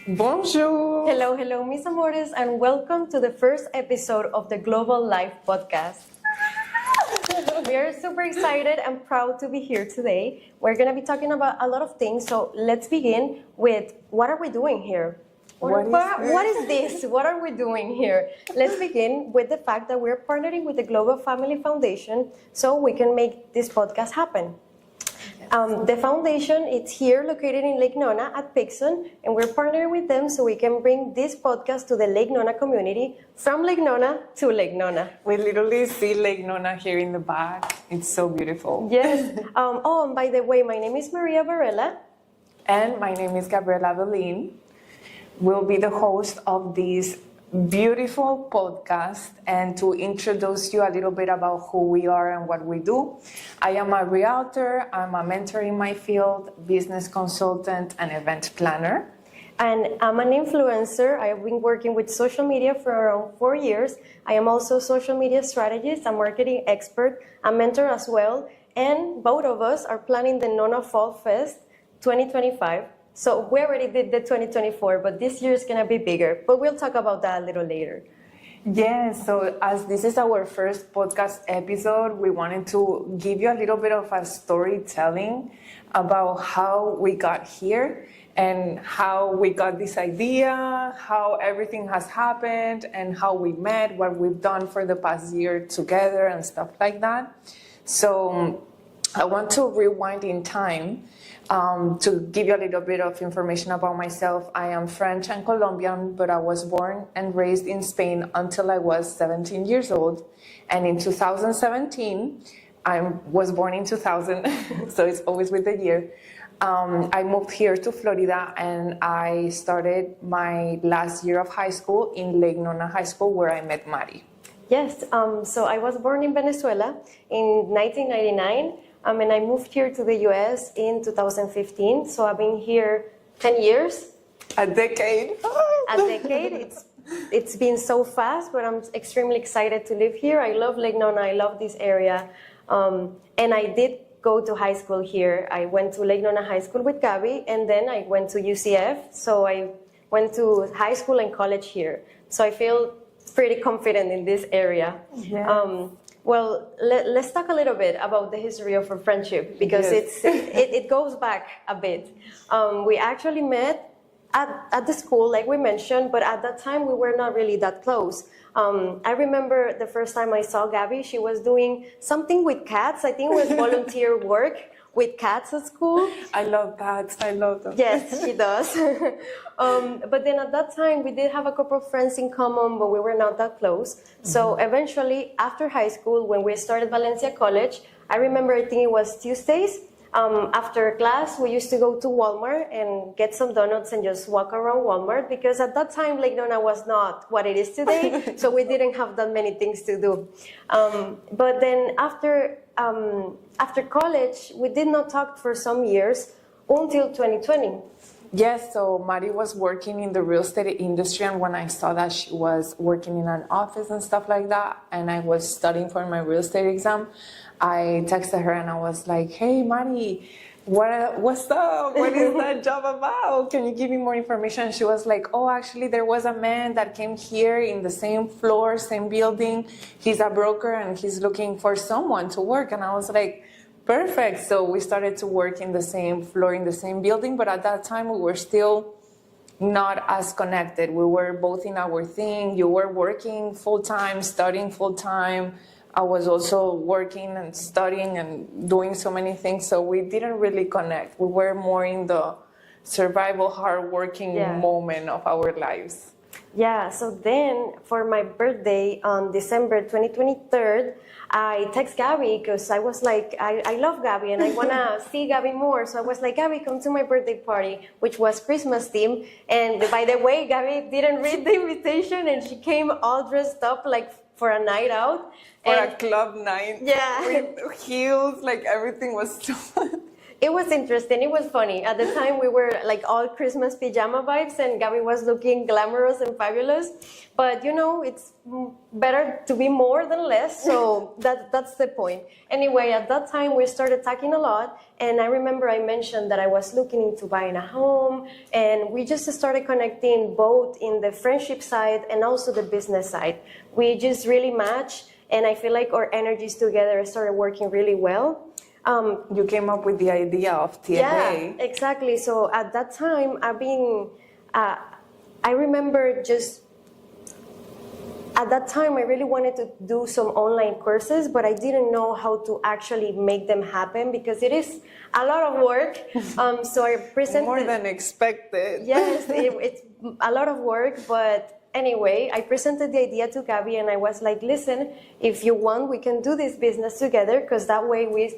Bonjour! Hello, hello, mis amores, and welcome to the first episode of the Global Life Podcast. We are super excited and proud to be here today. We're going to be talking about a lot of things, so let's begin with what are we doing here? What is this? What are we doing here? Let's begin with the fact that we're partnering with the Global Family Foundation so we can make this podcast happen. The foundation is here located in Lake Nona at Pixon, and we're partnering with them so we can bring this podcast to the Lake Nona community from Lake Nona to Lake Nona. We literally see Lake Nona here in the back. It's so beautiful. Yes. And by the way, my name is Varela. And my name is Gabriela Belin. We'll be the host of this beautiful podcast, and to introduce you a little bit about who we are and what we do. I am a realtor, I'm a mentor in my field, business consultant, and event planner. And I'm an influencer. I've been working with social media for around 4 years. I am also a social media strategist, a marketing expert, a mentor as well. And both of us are planning the Nona Fall Fest 2025. So we already did the 2024, but this year is going to be bigger. But we'll talk about that a little later. Yes, so as this is our first podcast episode, we wanted to give you a little bit of a storytelling about how we got here and how we got this idea, how everything has happened, and how we met, what we've done for the past year together and stuff like that. So I want to rewind in time to give you a little bit of information about myself. I am French and Colombian, but I was born and raised in Spain until I was 17 years old. And in 2017, I was born in 2000, so it's always with the year. I moved here to Florida, and I started my last year of high school in Lake Nona High School, where I met Mari. Yes, so I was born in Venezuela in 1999. And I moved here to the US in 2015, so I've been here 10 years. A decade. A decade. It's been so fast, but I'm extremely excited to live here. I love Lake Nona, I love this area. And I did go to high school here. I went to Lake Nona High School with Gabby, and then I went to UCF, so I went to high school and college here. So I feel pretty confident in this area. Yeah. Well, let's talk a little bit about the history of our friendship, because it goes back a bit. We actually met at the school, like we mentioned, but at that time we were not really that close. I remember the first time I saw Gabby, she was doing something with cats. I think it was volunteer work with cats at school. I love cats. I love them. Yes, she does. But then at that time, we did have a couple of friends in common, but we were not that close. So eventually, after high school, when we started Valencia College, I remember, I think it was Tuesdays, after class, we used to go to Walmart and get some donuts and just walk around Walmart, because at that time, Lake Nona was not what it is today, so we didn't have that many things to do. But then after college, we did not talk for some years until 2020. Yes, so Mari was working in the real estate industry, and when I saw that she was working in an office and stuff like that, and I was studying for my real estate exam, I texted her and I was like, hey, Mari, what's up? What is that job about? Can you give me more information? She was like, oh, actually, there was a man that came here in the same floor, same building. He's a broker and he's looking for someone to work. And I was like, perfect. So we started to work in the same floor, in the same building. But at that time, we were still not as connected. We were both in our thing. You were working full-time, studying full-time. I was also working and studying and doing so many things, so we didn't really connect. We were more in the survival, hard-working moment of our lives. Yeah, so then for my birthday on December 2023, I text Gabby because I was like, I love Gabby and I want to see Gabby more. So I was like, Gabby, come to my birthday party, which was Christmas theme. And by the way, Gabby didn't read the invitation and she came all dressed up like for a night out. For a club night. Yeah. With heels, like everything was so... it was interesting. It was funny. At the time, we were like all Christmas pajama vibes, and Gabby was looking glamorous and fabulous. But it's better to be more than less. So that's the point. Anyway, at that time, we started talking a lot. And I remember I mentioned that I was looking into buying a home. And we just started connecting both in the friendship side and also the business side. We just really matched. And I feel like our energies together started working really well. You came up with the idea of TLA. Yeah, exactly. So at that time, I remember just, at that time, I really wanted to do some online courses, but I didn't know how to actually make them happen because it is a lot of work. So I presented... More than expected. Yes, it's a lot of work, but anyway, I presented the idea to Gabby and I was like, listen, if you want, we can do this business together because that way we,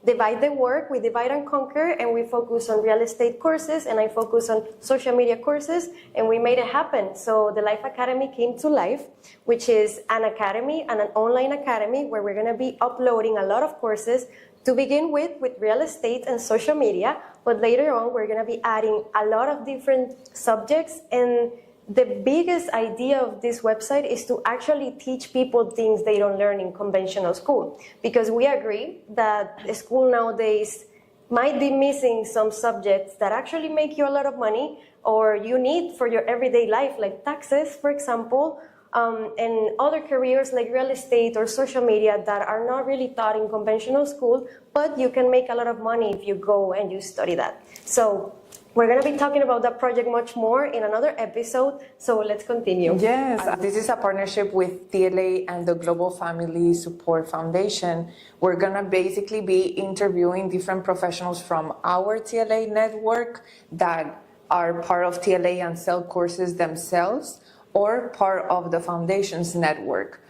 divide the work, we divide and conquer, and we focus on real estate courses and I focus on social media courses, and we made it happen. So the Life Academy came to life, which is an academy and an online academy where we're going to be uploading a lot of courses to begin with real estate and social media, but later on we're going to be adding a lot of different subjects. And the biggest idea of this website is to actually teach people things they don't learn in conventional school. Because we agree that school nowadays might be missing some subjects that actually make you a lot of money or you need for your everyday life, like taxes, for example, and other careers like real estate or social media that are not really taught in conventional school, but you can make a lot of money if you go and you study that. So we're going to be talking about that project much more in another episode, so let's continue. Yes, this is a partnership with TLA and the Global Family Support Foundation. We're going to basically be interviewing different professionals from our TLA network that are part of TLA and sell courses themselves or part of the foundation's network.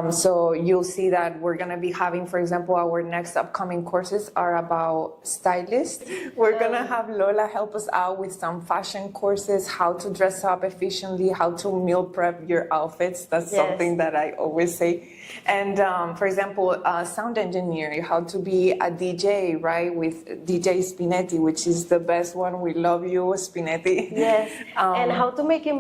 So you'll see that we're going to be having, for example, our next upcoming courses are about stylists. We're going to have Lola help us out with some fashion courses, how to dress up efficiently, how to meal prep your outfits. That's something that I always say. And for example, sound engineer, how to be a DJ, right? With DJ Spinetti, which is the best one. We love you, Spinetti. Yes, and how to make it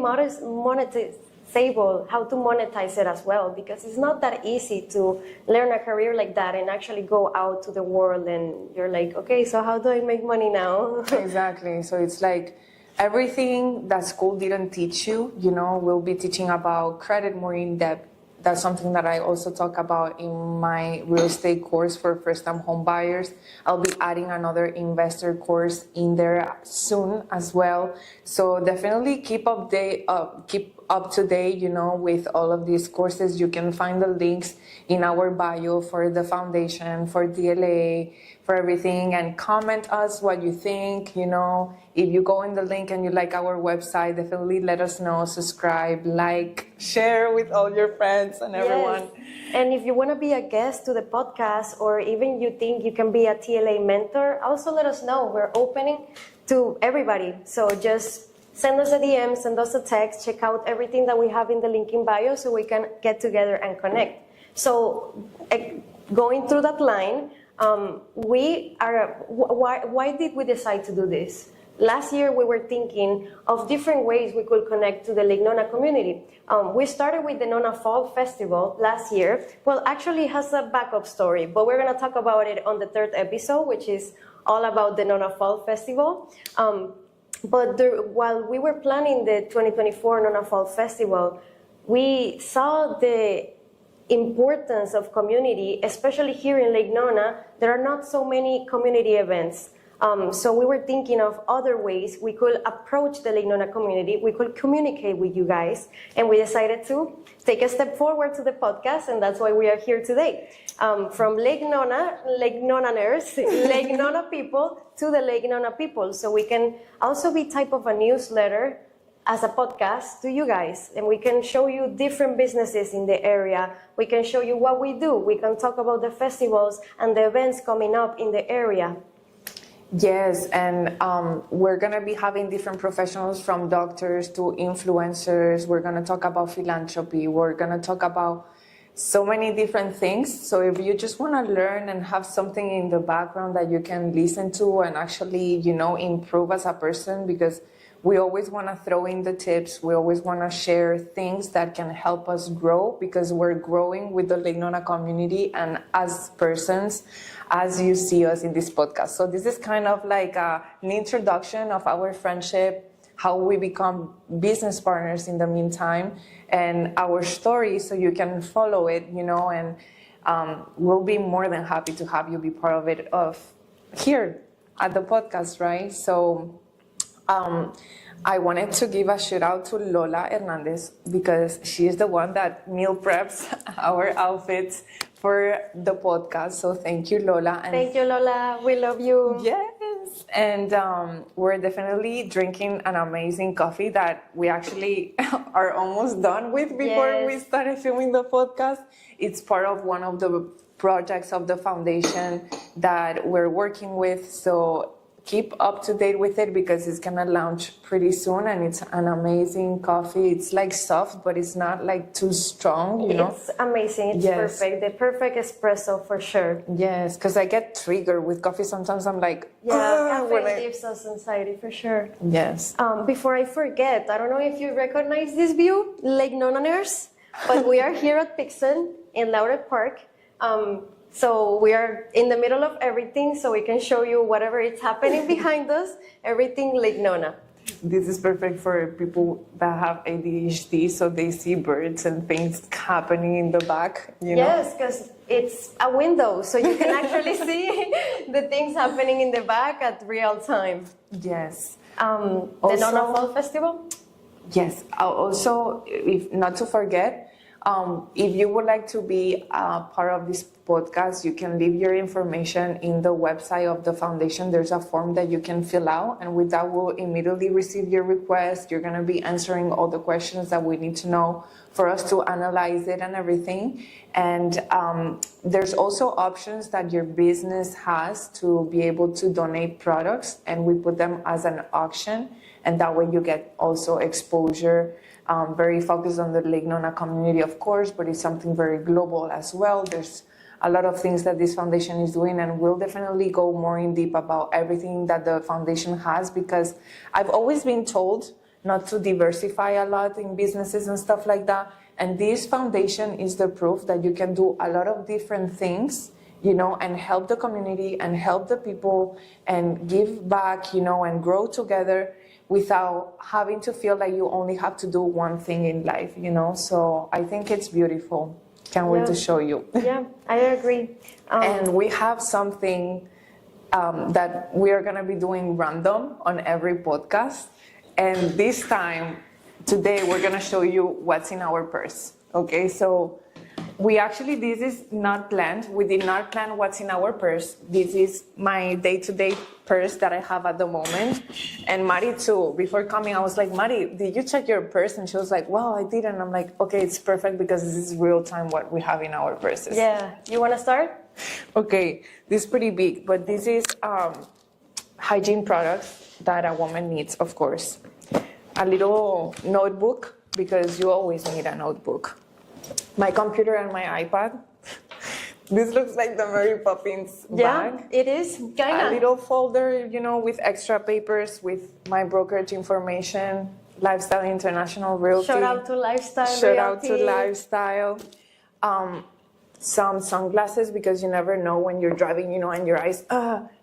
how to monetize it as well, because it's not that easy to learn a career like that and actually go out to the world and you're like, okay, so how do I make money now? Exactly. So it's like everything that school didn't teach you, we'll be teaching about credit more in depth. That's something that I also talk about in my real estate course for first-time home buyers. I'll be adding another investor course in there soon as well. So definitely keep up to date, with all of these courses. You can find the links in our bio for the foundation, for DLA, for everything, and comment us what you think. If you go in the link and you like our website, definitely let us know, subscribe, like, share with all your friends and everyone. Yes. And if you want to be a guest to the podcast, or even you think you can be a TLA mentor, also let us know. We're opening to everybody. So just send us a DM, send us a text, check out everything that we have in the link in bio so we can get together and connect. So going through that line, why did we decide to do this? Last year, we were thinking of different ways we could connect to the Lake Nona community. We started with the Nona Fall Festival last year. Well, actually, it has a backup story, but we're going to talk about it on the third episode, which is all about the Nona Fall Festival. While we were planning the 2024 Nona Fall Festival, we saw the importance of community, especially here in Lake Nona. There are not so many community events. So we were thinking of other ways we could approach the Lake Nona community, we could communicate with you guys, and we decided to take a step forward to the podcast, and that's why we are here today. From Lake Nonaners, Lake Nona people to the Lake Nona people. So we can also be type of a newsletter as a podcast to you guys, and we can show you different businesses in the area. We can show you what we do. We can talk about the festivals and the events coming up in the area. Yes, and we're going to be having different professionals, from doctors to influencers. We're going to talk about philanthropy. We're going to talk about so many different things. So if you just want to learn and have something in the background that you can listen to and actually, improve as a person, because we always want to throw in the tips. We always want to share things that can help us grow, because we're growing with the Lake Nona community and as persons, as you see us in this podcast. So this is kind of like an introduction of our friendship, how we become business partners in the meantime, and our story, so you can follow it, and we'll be more than happy to have you be part of it here at the podcast, right? So I wanted to give a shout out to Lola Hernandez, because she is the one that meal preps our outfits for the podcast. So thank you, Lola. And thank you, Lola. We love you. Yes. And we're definitely drinking an amazing coffee that we actually are almost done with before we started filming the podcast. It's part of one of the projects of the foundation that we're working with. So keep up to date with it, because it's gonna launch pretty soon, and it's an amazing coffee. It's like soft, but it's not like too strong, It's amazing. It's perfect. The perfect espresso for sure. Yes, because I get triggered with coffee. Sometimes I'm like, caffeine gives us anxiety for sure. Yes. Before I forget, I don't know if you recognize this view, Lake Nonaners, but we are here at Pixon in Laurel Park. So we are in the middle of everything, so we can show you whatever is happening behind us, everything Lake Nona. This is perfect for people that have ADHD, so they see birds and things happening in the back, Yes, because it's a window, so you can actually see the things happening in the back at real time. Yes. The Nona Fall Festival? Yes. Also, if not to forget, if you would like to be a part of this podcast, you can leave your information in the website of the foundation. There's a form that you can fill out, and with that, we'll immediately receive your request. You're going to be answering all the questions that we need to know for us to analyze it and everything. And there's also options that your business has to be able to donate products, and we put them as an auction, and that way you get also exposure. Very focused on the Lake Nona community, of course, but it's something very global as well. There's a lot of things that this foundation is doing, and we'll definitely go more in deep about everything that the foundation has, because I've always been told not to diversify a lot in businesses and stuff like that. And this foundation is the proof that you can do a lot of different things, and help the community and help the people and give back, and grow together, without having to feel like you only have to do one thing in life, So I think it's beautiful. Can't wait to show you. Yeah, I agree. And we have something that we are going to be doing random on every podcast. And this time, today, we're going to show you what's in our purse. Okay, so this is not planned. We did not plan what's in our purse. This is my day-to-day purse that I have at the moment. And Mari too. Before coming, I was like, Mari, did you check your purse? And she was like, well, I did. And I'm like, okay, it's perfect, because this is real time what we have in our purses. Yeah. You want to start? Okay, this is pretty big, but this is hygiene products that a woman needs, of course. A little notebook, because you always need a notebook. My computer and my iPad. This looks like the Mary Poppins bag. Yeah, it is. Kinda. A little folder, with extra papers, with my brokerage information, Lifestyle International Realty. Shout out to Lifestyle Shout out Realty. to Lifestyle. Some sunglasses, because you never know when you're driving, and your eyes,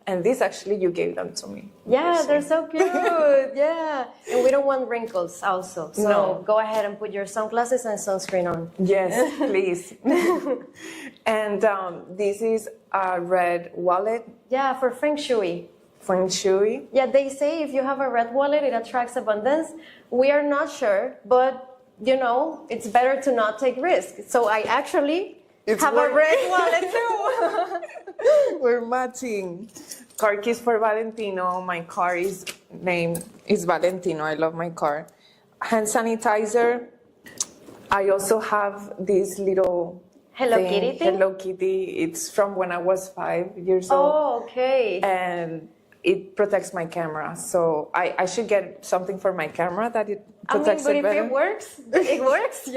and this actually, you gave them to me. Yeah, they're so cute. Yeah. And we don't want wrinkles also. So go ahead and put your sunglasses and sunscreen on. Yes, please. And this is a red wallet. Yeah, for Feng Shui. Feng Shui. Yeah, they say if you have a red wallet, it attracts abundance. We are not sure, but it's better to not take risks. So I actually have a red wallet too. We're matching. Car keys for Valentino. My car name is Valentino. I love my car. Hand sanitizer. I also have this little Hello Kitty thing? Hello Kitty. It's from when I was 5 years old. Oh, okay. And it protects my camera. So I should get something for my camera that it protects it better. But if it works, it works,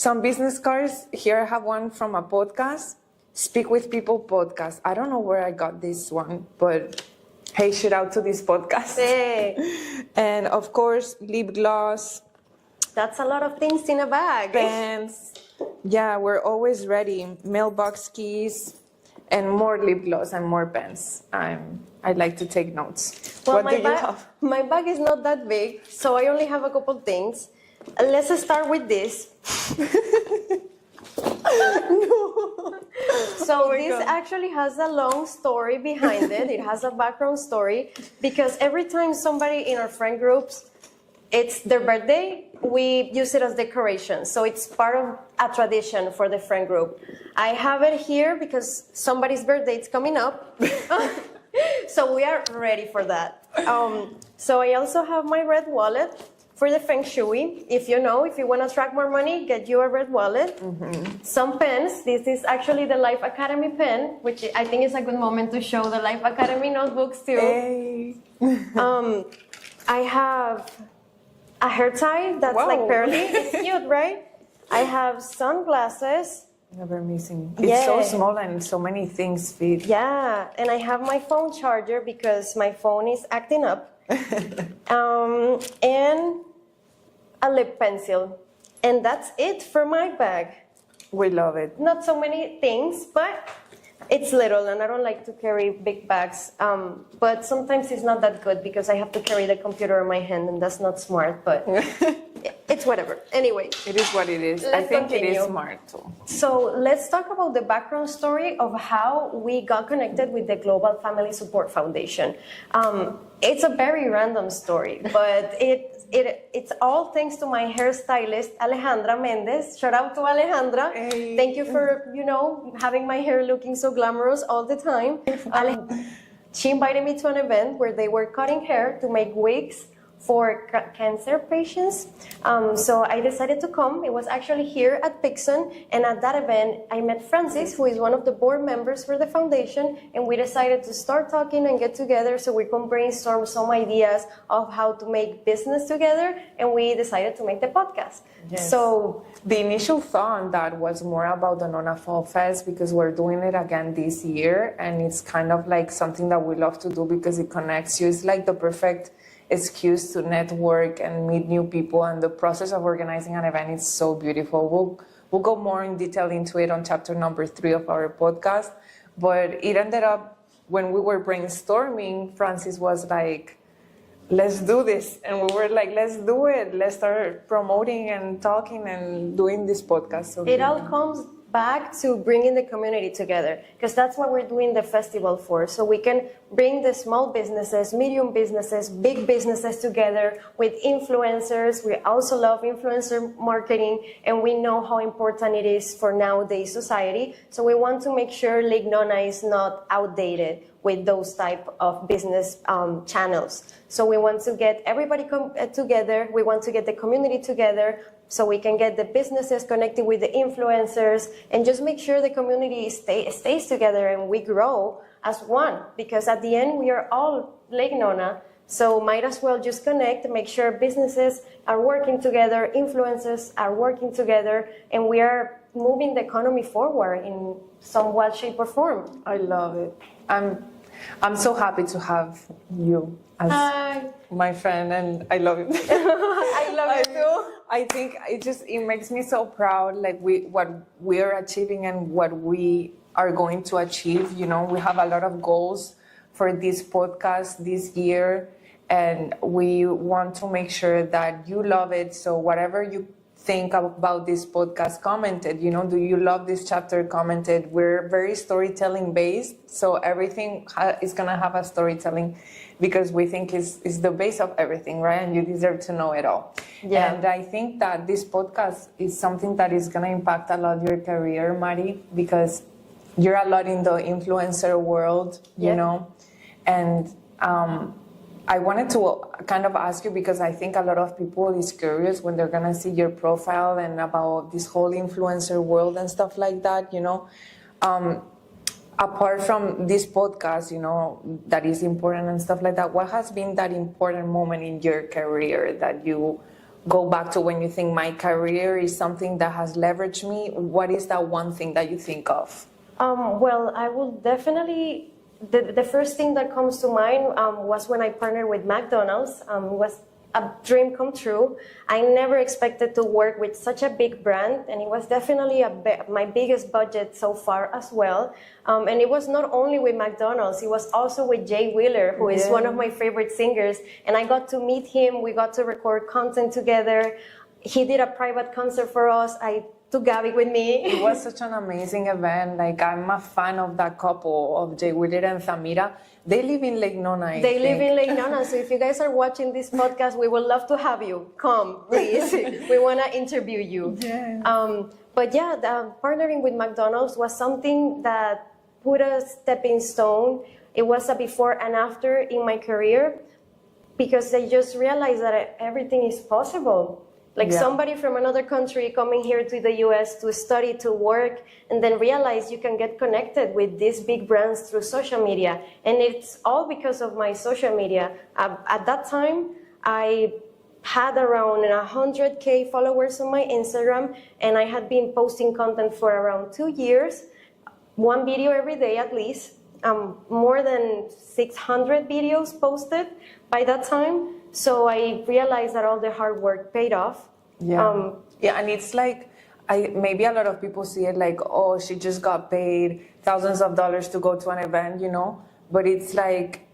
some business cards. Here I have one from a podcast, Speak with People podcast. I don't know where I got this one, but hey, shout out to this podcast. Hey. And of course, lip gloss. That's a lot of things in a bag. Pens. Yeah, we're always ready. Mailbox keys and more lip gloss and more pens. I like to take notes. Well, What do you have? my bag is not that big, so I only have a couple things. Let's start with this. So this actually has a long story behind it. It has a background story because every time somebody in our friend groups, it's their birthday, we use it as decoration. So it's part of a tradition for the friend group. I have it here because somebody's birthday is coming up. So we are ready for that. So I also have my red wallet for the feng shui. If you want to track more money, get you a red wallet. Mm-hmm. Some pens. This is actually the Life Academy pen, which I think is a good moment to show the Life Academy notebooks too. Hey. I have a hair tie that's like pearly. It's cute, right? I have sunglasses. Never missing. It's so small and so many things fit. Yeah, and I have my phone charger because my phone is acting up. And a lip pencil. And that's it for my bag. We love it. Not so many things, but it's little and I don't like to carry big bags. But sometimes it's not that good because I have to carry the computer in my hand and that's not smart, but it's whatever. Anyway. It is what it is. I think it is smart too. So let's talk about the background story of how we got connected with the Global Family Support Foundation. It's a very random story, but it's all thanks to my hairstylist, Alejandra Mendez. Shout out to Alejandra. Hey. Thank you for, having my hair looking so glamorous all the time. She invited me to an event where they were cutting hair to make wigs for cancer patients. So I decided to come. It was actually here at Pixon. And at that event, I met Francis, who is one of the board members for the foundation. And we decided to start talking and get together so we can brainstorm some ideas of how to make business together. And we decided to make the podcast. Yes. So the initial thought on that was more about the Nona Fall Fest because we're doing it again this year. And it's kind of like something that we love to do because it connects you. It's like the perfect excuse to network and meet new people, and the process of organizing an event is so beautiful. We'll go more in detail into it on chapter number 3 of our podcast, but it ended up when we were brainstorming, Francis was like, let's do this, and we were like, let's do it, let's start promoting and talking and doing this podcast. So it all comes back to bringing the community together, because that's what we're doing the festival for, so we can bring the small businesses, medium businesses, big businesses together with influencers. We also love influencer marketing, and we know how important it is for nowadays society, so we want to make sure Lake Nona is not outdated with those type of business channels. So we want to get everybody together, we want to get the community together, so we can get the businesses connected with the influencers and just make sure the community stays together and we grow as one. Because at the end, we are all Lake Nona, so might as well just connect, make sure businesses are working together, influencers are working together, and we are moving the economy forward in some way, shape, or form. I love it. I'm so happy to have you as my friend, and I love you. I love you too. I think it makes me so proud, like what we are achieving and what we are going to achieve. You know, we have a lot of goals for this podcast this year, and we want to make sure that you love it. So whatever you think about this podcast, commented, do you love this chapter, commented. We're very storytelling based, so everything is gonna have a storytelling, because we think is the base of everything, right? And you deserve to know it all. Yeah. And I think that this podcast is something that is gonna impact a lot your career, Mari, because you're a lot in the influencer world, you know, and I wanted to kind of ask you, because I think a lot of people is curious when they're going to see your profile and about this whole influencer world and stuff like that, apart from this podcast, that is important and stuff like that, what has been that important moment in your career that you go back to when you think my career is something that has leveraged me, what is that one thing that you think of? Well, I will definitely. The first thing that comes to mind was when I partnered with McDonald's. Was a dream come true. I never expected to work with such a big brand, and it was definitely my biggest budget so far as well. And it was not only with McDonald's, it was also with Jay Wheeler, who is one of my favorite singers. And I got to meet him, we got to record content together. He did a private concert for us. I took Gabby with me. It was such an amazing event. Like, I'm a fan of that couple, of Jay Wheeler and Samira. They live in Lake Nona, They live in Lake Nona, so if you guys are watching this podcast, we would love to have you. Come, please. We want to interview you. Yes. But yeah, partnering with McDonald's was something that put a stepping stone. It was a before and after in my career, because I just realized that everything is possible. Like somebody from another country coming here to the US to study, to work, and then realize you can get connected with these big brands through social media. And it's all because of my social media. At that time, I had around 100K followers on my Instagram, and I had been posting content for around 2 years, one video every day at least, more than 600 videos posted by that time. So I realized that all the hard work paid off. Yeah, and it's like, maybe a lot of people see it like, oh, she just got paid thousands of dollars to go to an event, you know? But it's like,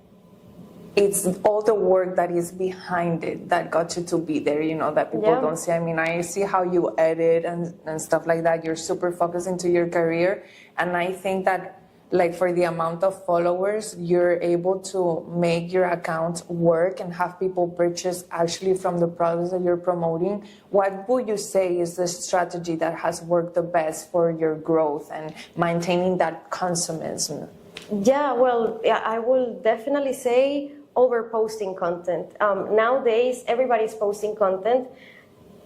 it's all the work that is behind it that got you to be there, you know, that people don't see. I mean, I see how you edit and stuff like that. You're super focused into your career. And I think that, like, for the amount of followers, you're able to make your account work and have people purchase actually from the products that you're promoting. What would you say is the strategy that has worked the best for your growth and maintaining that consumerism? Yeah, well, I will definitely say over posting content. Nowadays, everybody's posting content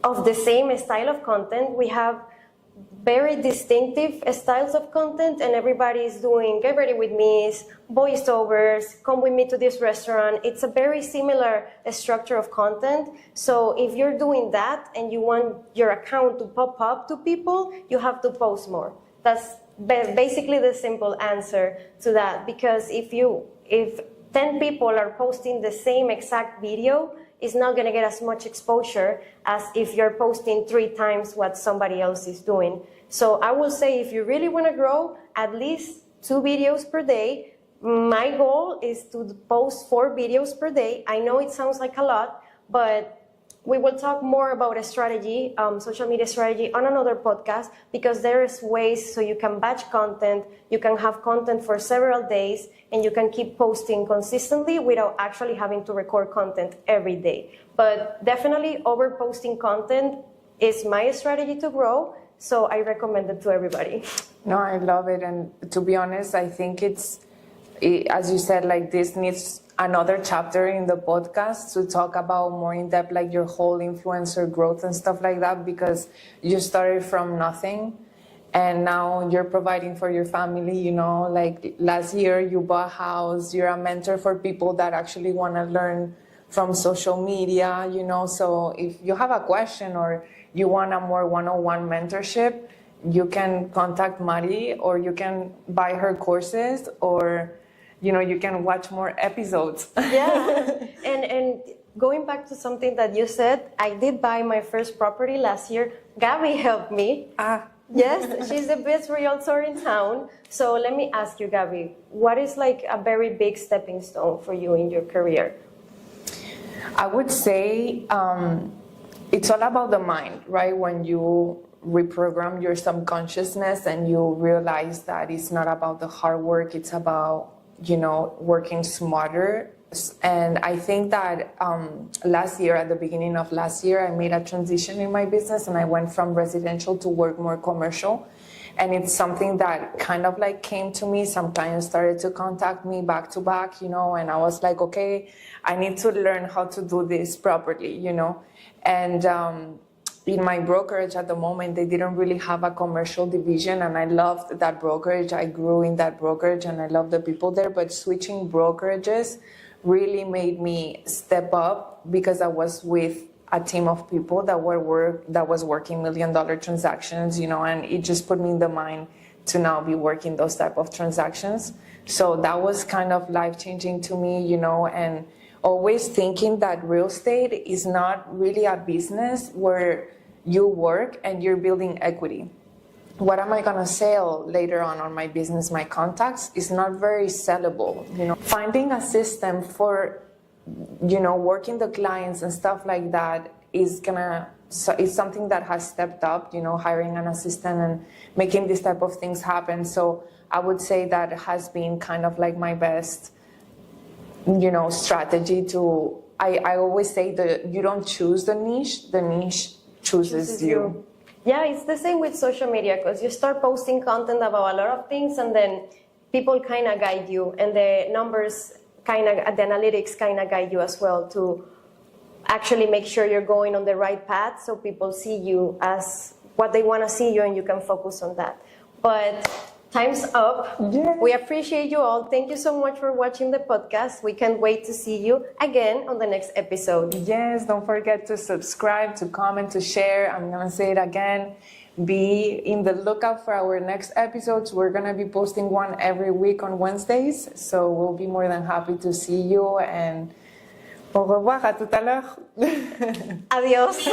of the same style of content. We have very distinctive styles of content, and everybody's doing get ready with me, voiceovers, come with me to this restaurant. It's a very similar structure of content. So if you're doing that and you want your account to pop up to people, you have to post more. That's basically the simple answer to that. Because if 10 people are posting the same exact video, it's not going to get as much exposure as if you're posting 3 times what somebody else is doing. So I will say, if you really want to grow, at least 2 videos per day. My goal is to post 4 videos per day. I know it sounds like a lot, but we will talk more about a strategy, social media strategy, on another podcast, because there's ways so you can batch content, you can have content for several days, and you can keep posting consistently without actually having to record content every day. But definitely over posting content is my strategy to grow, so I recommend it to everybody. No, I love it. And to be honest, I think as you said, like, this needs another chapter in the podcast to talk about more in depth, like your whole influencer growth and stuff like that, because you started from nothing and now you're providing for your family, you know, like last year you bought a house, you're a mentor for people that actually want to learn from social media, you know. So if you have a question or you want a more one-on-one mentorship, you can contact Mari, or you can buy her courses, or, you know, you can watch more episodes. Yeah, and going back to something that you said, I did buy my first property last year. Gabby helped me. Yes, she's the best realtor in town. So let me ask you, Gabby, what is like a very big stepping stone for you in your career? I would say it's all about the mind, right? When you reprogram your subconsciousness and you realize that it's not about the hard work, it's about, you know, working smarter. And I think that last year, at the beginning of last year, I made a transition in my business and I went from residential to work more commercial. And it's something that kind of like came to me. Some clients started to contact me back to back, you know, and I was like, okay, I need to learn how to do this properly, you know. And in my brokerage at the moment, they didn't really have a commercial division, and I loved that brokerage. I grew in that brokerage and I love the people there, but switching brokerages really made me step up because I was with a team of people that was working $1 million transactions, and it just put me in the mind to now be working those type of transactions. So that was kind of life-changing to me, and always thinking that real estate is not really a business where you work and you're building equity. What am I gonna sell later on my business, my contacts, is not very sellable. Finding a system for, working the clients and stuff like that is something that has stepped up, hiring an assistant and making this type of things happen. So I would say that has been kind of like my best, strategy to, I always say that you don't choose the niche chooses you. Yeah, it's the same with social media, because you start posting content about a lot of things and then people kind of guide you, and the numbers the analytics kind of guide you as well to actually make sure you're going on the right path, so people see you as what they want to see you and you can focus on that. But time's up. Yes. We appreciate you all. Thank you so much for watching the podcast. We can't wait to see you again on the next episode. Yes, don't forget to subscribe, to comment, to share. I'm going to say it again. Be in the lookout for our next episodes. We're going to be posting one every week on Wednesdays. So we'll be more than happy to see you. And au revoir, à tout à l'heure. Adios.